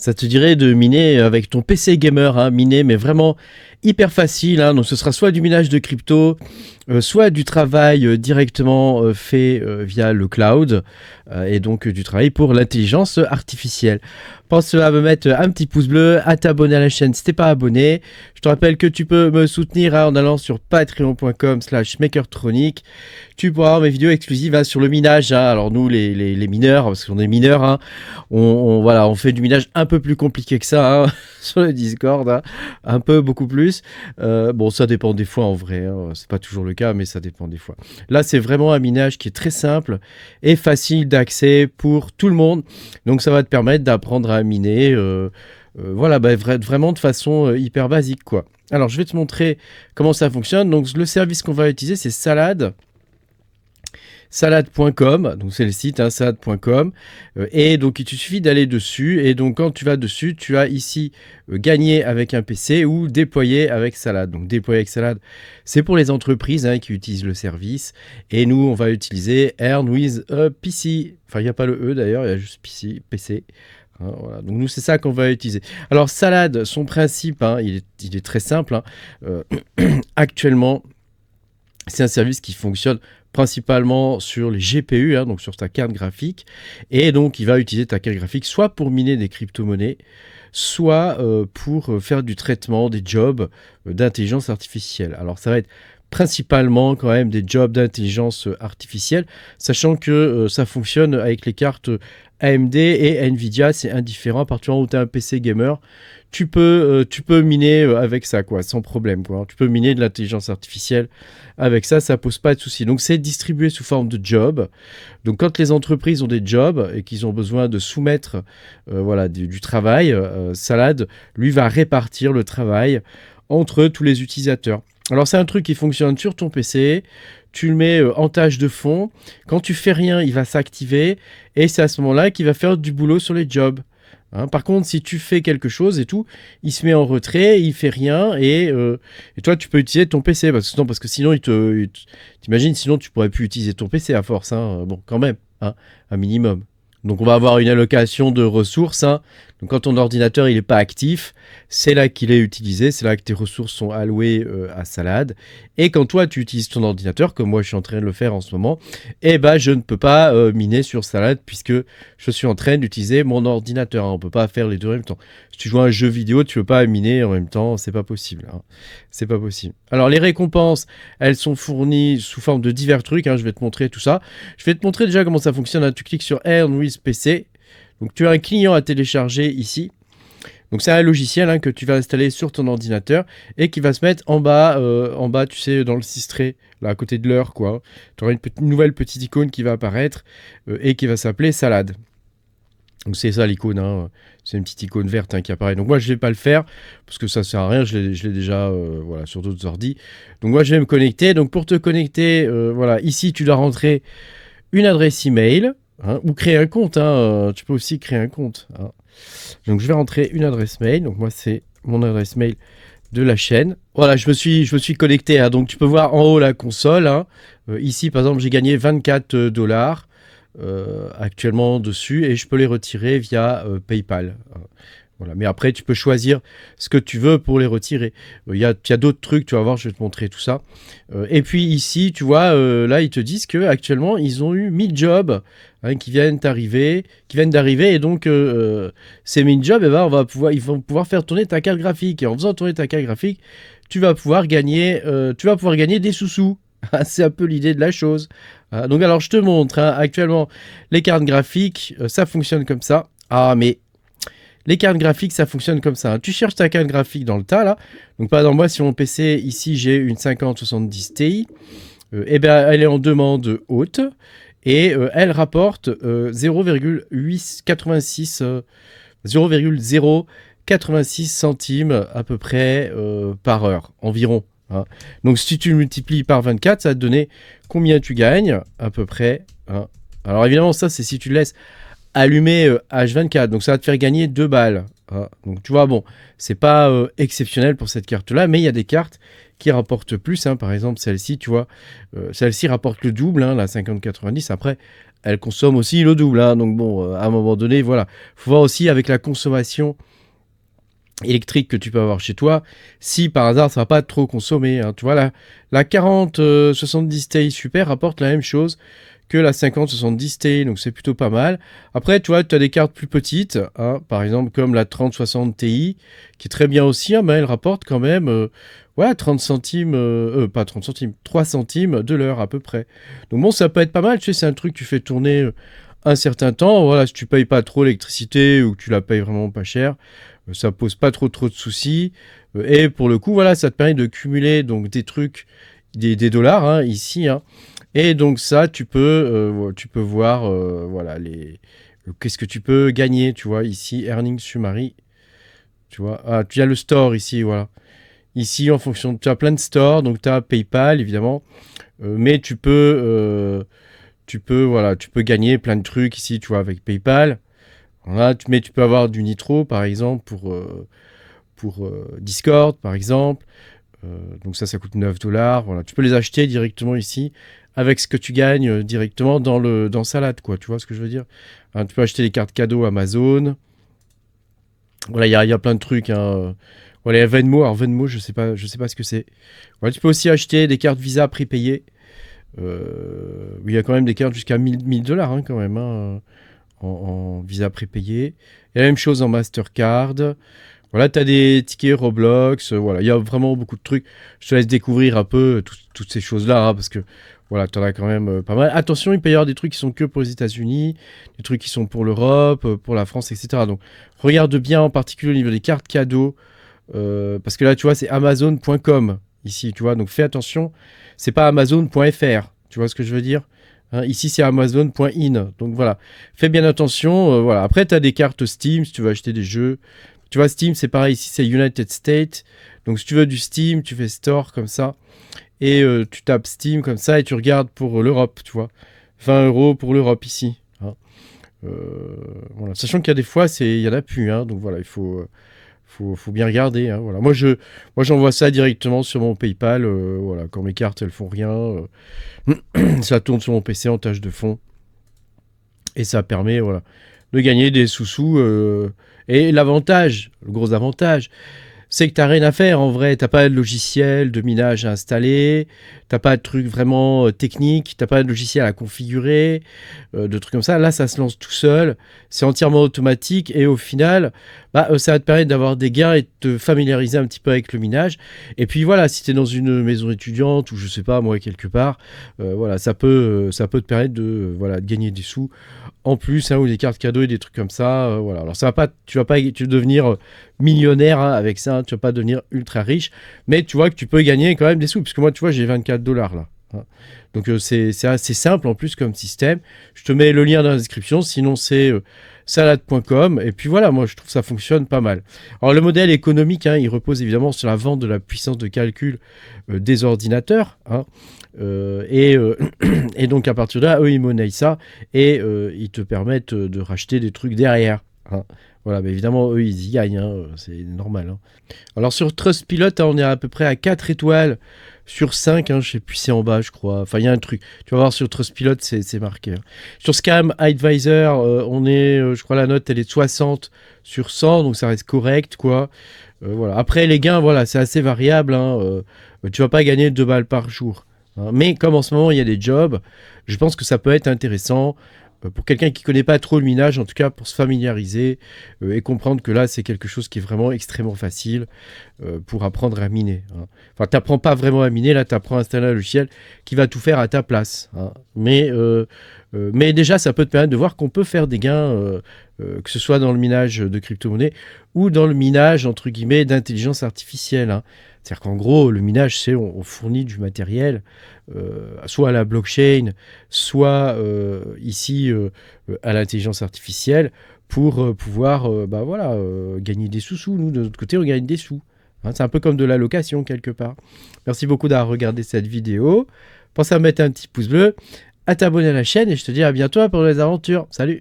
Ça te dirait de miner avec ton PC gamer, hein, miner, mais vraiment hyper facile. Hein. Donc ce sera soit du minage de crypto, soit du travail directement fait via le cloud, et donc du travail pour l'intelligence artificielle. Pense à me mettre un petit pouce bleu, à t'abonner à la chaîne si t'es pas abonné. Je te rappelle que tu peux me soutenir en allant sur patreon.com/makertronic. Tu pourras avoir mes vidéos exclusives sur le minage. Hein. Alors nous, les mineurs, parce qu'on est mineurs, hein, on fait du minage un peu plus compliqué que ça, hein, sur le Discord, hein, un peu beaucoup plus. Bon, ça dépend des fois en vrai, hein, c'est pas toujours le cas, mais ça dépend des fois. Là, c'est vraiment un minage qui est très simple et facile d'accès pour tout le monde. Donc ça va te permettre d'apprendre à miner, vraiment de façon hyper basique, quoi. Alors, je vais te montrer comment ça fonctionne. Donc, le service qu'on va utiliser, c'est salad.com, donc c'est le site, hein, salad.com, et donc il te suffit d'aller dessus, et donc quand tu vas dessus, tu as ici gagner avec un PC ou déployer avec Salad. Donc déployer avec Salad, c'est pour les entreprises, hein, qui utilisent le service, et nous on va utiliser Earn with a PC, enfin il n'y a pas le E d'ailleurs, il y a juste PC. Hein, voilà. Donc nous c'est ça qu'on va utiliser. Alors Salad, son principe, hein, il est très simple, hein. Actuellement c'est un service qui fonctionne principalement sur les GPU, hein, donc sur ta carte graphique, et donc il va utiliser ta carte graphique soit pour miner des crypto-monnaies, soit pour faire du traitement des jobs d'intelligence artificielle. Alors ça va être principalement quand même des jobs d'intelligence artificielle, sachant que ça fonctionne avec les cartes AMD et Nvidia, c'est indifférent. À partir du moment où tu as un PC gamer, tu peux miner avec ça, quoi, sans problème, quoi. Tu peux miner de l'intelligence artificielle avec ça, ça pose pas de souci. Donc c'est distribué sous forme de job. Donc quand les entreprises ont des jobs et qu'ils ont besoin de soumettre du travail, Salad, lui, va répartir le travail entre tous les utilisateurs. Alors c'est un truc qui fonctionne sur ton PC, tu le mets en tâche de fond, quand tu fais rien, il va s'activer, et c'est à ce moment-là qu'il va faire du boulot sur les jobs. Hein, par contre, si tu fais quelque chose et tout, il se met en retrait, il fait rien, et toi tu peux utiliser ton PC, parce que sinon t'imagines, sinon tu pourrais plus utiliser ton PC à force, hein, bon quand même, hein, un minimum. Donc on va avoir une allocation de ressources, hein. Donc quand ton ordinateur il n'est pas actif, c'est là qu'il est utilisé, c'est là que tes ressources sont allouées à Salad. Et quand toi tu utilises ton ordinateur, comme moi je suis en train de le faire en ce moment, eh ben je ne peux pas miner sur Salad puisque je suis en train d'utiliser mon ordinateur. Hein. On ne peut pas faire les deux en même temps. Si tu joues à un jeu vidéo, tu ne peux pas miner en même temps, c'est pas possible. Hein. C'est pas possible. Alors les récompenses, elles sont fournies sous forme de divers trucs, hein. Je vais te montrer tout ça. Je vais te montrer déjà comment ça fonctionne. Hein. Tu cliques sur Earn with PC. Donc tu as un client à télécharger ici. Donc c'est un logiciel, hein, que tu vas installer sur ton ordinateur et qui va se mettre en bas, tu sais, dans le cistré, là à côté de l'heure, quoi. Tu auras une nouvelle petite icône qui va apparaître et qui va s'appeler Salad. Donc c'est ça l'icône, hein. C'est une petite icône verte, hein, qui apparaît. Donc moi je ne vais pas le faire parce que ça sert à rien, je l'ai déjà sur d'autres ordis. Donc moi je vais me connecter. Donc pour te connecter, ici tu dois rentrer une adresse email. Hein, ou créer un compte, hein, tu peux aussi créer un compte. Hein. Donc je vais rentrer une adresse mail. Donc moi c'est mon adresse mail de la chaîne. Voilà, je me suis connecté. Hein, donc tu peux voir en haut la console. Hein. Ici par exemple j'ai gagné 24$ actuellement dessus et je peux les retirer via PayPal. Voilà. Mais après, tu peux choisir ce que tu veux pour les retirer. Il y a d'autres trucs, tu vas voir, je vais te montrer tout ça. Et puis ici, tu vois, là, ils te disent qu'actuellement, ils ont eu 1000 jobs, hein, qui viennent d'arriver. Et donc, ces 1000 jobs, ils vont pouvoir faire tourner ta carte graphique. Et en faisant tourner ta carte graphique, tu vas pouvoir gagner des sous-sous. C'est un peu l'idée de la chose. Donc, alors, je te montre, hein, actuellement, les cartes graphiques, ça fonctionne comme ça. Ah, mais... Les cartes graphiques, ça fonctionne comme ça. Hein. Tu cherches ta carte graphique dans le tas, là. Donc, par exemple, moi, sur mon PC, ici, j'ai une 5070 Ti. Elle est en demande haute. Et elle rapporte 0,086 centimes à peu près par heure, environ. Hein. Donc, si tu le multiplies par 24, ça va te donner combien tu gagnes, à peu près. Hein. Alors, évidemment, ça, c'est si tu le laisses allumé H24, donc ça va te faire gagner 2 balles. Hein. Donc tu vois, bon, c'est pas exceptionnel pour cette carte-là, mais il y a des cartes qui rapportent plus. Hein. Par exemple, celle-ci, tu vois, celle-ci rapporte le double, hein, la 5090. Après, elle consomme aussi le double, hein. Donc bon, à un moment donné, voilà. Faut voir aussi avec la consommation électrique que tu peux avoir chez toi, si par hasard ça va pas trop consommer, hein. Tu vois, la 40-70 Ti Super rapporte la même chose que la 50-70 Ti, donc c'est plutôt pas mal. Après, tu vois, tu as des cartes plus petites, hein, par exemple comme la 3060 Ti, qui est très bien aussi, hein, mais elle rapporte quand même 30 centimes, pas 30 centimes, 3 centimes de l'heure à peu près. Donc bon, ça peut être pas mal, tu sais, c'est un truc que tu fais tourner un certain temps. Voilà, si tu payes pas trop l'électricité ou que tu la payes vraiment pas cher, ça pose pas trop de soucis. Et pour le coup, voilà, ça te permet de cumuler donc des trucs, des dollars, hein, ici, hein. Et donc ça, tu peux voir, voilà, qu'est-ce que tu peux gagner, tu vois, ici, Earning Summary, tu vois. Ah, tu as le store ici, voilà. Ici, en fonction, tu as plein de stores, donc tu as PayPal, évidemment, mais voilà, tu peux gagner plein de trucs ici, tu vois, avec PayPal. Voilà, mais tu peux avoir du Nitro, par exemple, pour Discord, par exemple. Donc ça coûte 9 dollars. Voilà. Tu peux les acheter directement ici avec ce que tu gagnes directement dans Salad, quoi. Tu vois ce que je veux dire? Hein, tu peux acheter des cartes cadeaux Amazon. Voilà, il y a plein de trucs, hein. Voilà, Venmo. Alors Venmo, je sais pas ce que c'est. Voilà, tu peux aussi acheter des cartes Visa prépayées. Il y a quand même des cartes jusqu'à 1000 dollars, hein, quand même, hein, en Visa prépayé. Et la même chose en Mastercard. Voilà, tu as des tickets Roblox, voilà, il y a vraiment beaucoup de trucs. Je te laisse découvrir un peu toutes ces choses-là, hein, parce que voilà, tu en as quand même pas mal. Attention, il peut y avoir des trucs qui sont que pour les États-Unis, des trucs qui sont pour l'Europe, pour la France, etc. Donc, regarde bien en particulier au niveau des cartes cadeaux, parce que là, tu vois, c'est Amazon.com ici, tu vois, donc fais attention, c'est pas Amazon.fr, tu vois ce que je veux dire? Hein, ici, c'est Amazon.in, donc voilà, fais bien attention. Voilà. Après, tu as des cartes Steam si tu veux acheter des jeux. Tu vois, Steam, c'est pareil, ici c'est United States. Donc si tu veux du Steam, tu fais Store comme ça. Et tu tapes Steam comme ça et tu regardes pour l'Europe, tu vois. 20 € pour l'Europe ici, hein. Voilà. Sachant qu'il y a des fois, il y en a plus, hein. Donc voilà, il faut bien regarder, hein. Voilà. Moi, j'envoie ça directement sur mon PayPal. Voilà. Quand mes cartes, elles font rien, ça tourne sur mon PC en tâche de fond. Et ça permet, voilà, de gagner des sous-sous. Et l'avantage, le gros avantage, c'est que tu n'as rien à faire en vrai. Tu n'as pas de logiciel de minage à installer, tu n'as pas de trucs vraiment techniques, tu n'as pas de logiciel à configurer, de trucs comme ça. Là, ça se lance tout seul, c'est entièrement automatique et au final, ça va te permettre d'avoir des gains et de te familiariser un petit peu avec le minage. Et puis voilà, si tu es dans une maison étudiante ou je sais pas, moi, quelque part, voilà, ça peut te permettre de gagner des sous en plus, hein, ou des cartes cadeaux et des trucs comme ça. Voilà. Alors tu vas devenir millionnaire, hein, avec ça, hein, tu vas pas devenir ultra riche, mais tu vois que tu peux gagner quand même des sous, parce que moi, tu vois, j'ai 24 dollars là, hein. Donc c'est assez simple en plus comme système. Je te mets le lien dans la description, sinon c'est salad.com. Et puis voilà, moi je trouve que ça fonctionne pas mal. Alors le modèle économique, hein, il repose évidemment sur la vente de la puissance de calcul des ordinateurs, hein. Et donc à partir de là, eux ils monnaient ça et ils te permettent de racheter des trucs derrière, hein. Voilà, mais évidemment eux ils y gagnent, hein, c'est normal, hein. Alors sur Trustpilot, hein, on est à peu près à 4 étoiles sur 5, hein, je sais plus, c'est en bas je crois, enfin il y a un truc, tu vas voir sur Trustpilot c'est marqué, hein. Sur Scam Advisor, on est, je crois la note elle est de 60 sur 100, donc ça reste correct, quoi. Voilà. Après les gains, voilà, c'est assez variable, hein, tu vas pas gagner 2 balles par jour, hein. Mais comme en ce moment il y a des jobs, je pense que ça peut être intéressant pour quelqu'un qui connaît pas trop le minage, en tout cas pour se familiariser et comprendre que là c'est quelque chose qui est vraiment extrêmement facile pour apprendre à miner, hein. Enfin, tu n'apprends pas vraiment à miner, là tu apprends à installer un logiciel qui va tout faire à ta place, hein. Mais déjà ça peut te permettre de voir qu'on peut faire des gains, que ce soit dans le minage de crypto-monnaie ou dans le minage entre guillemets d'intelligence artificielle, hein. C'est-à-dire qu'en gros, le minage, c'est on fournit du matériel, soit à la blockchain, soit ici à l'intelligence artificielle, pour pouvoir gagner des sous. Nous, de notre côté, on gagne des sous, hein. C'est un peu comme de la location, quelque part. Merci beaucoup d'avoir regardé cette vidéo. Pense à mettre un petit pouce bleu, à t'abonner à la chaîne, et je te dis à bientôt pour les aventures. Salut!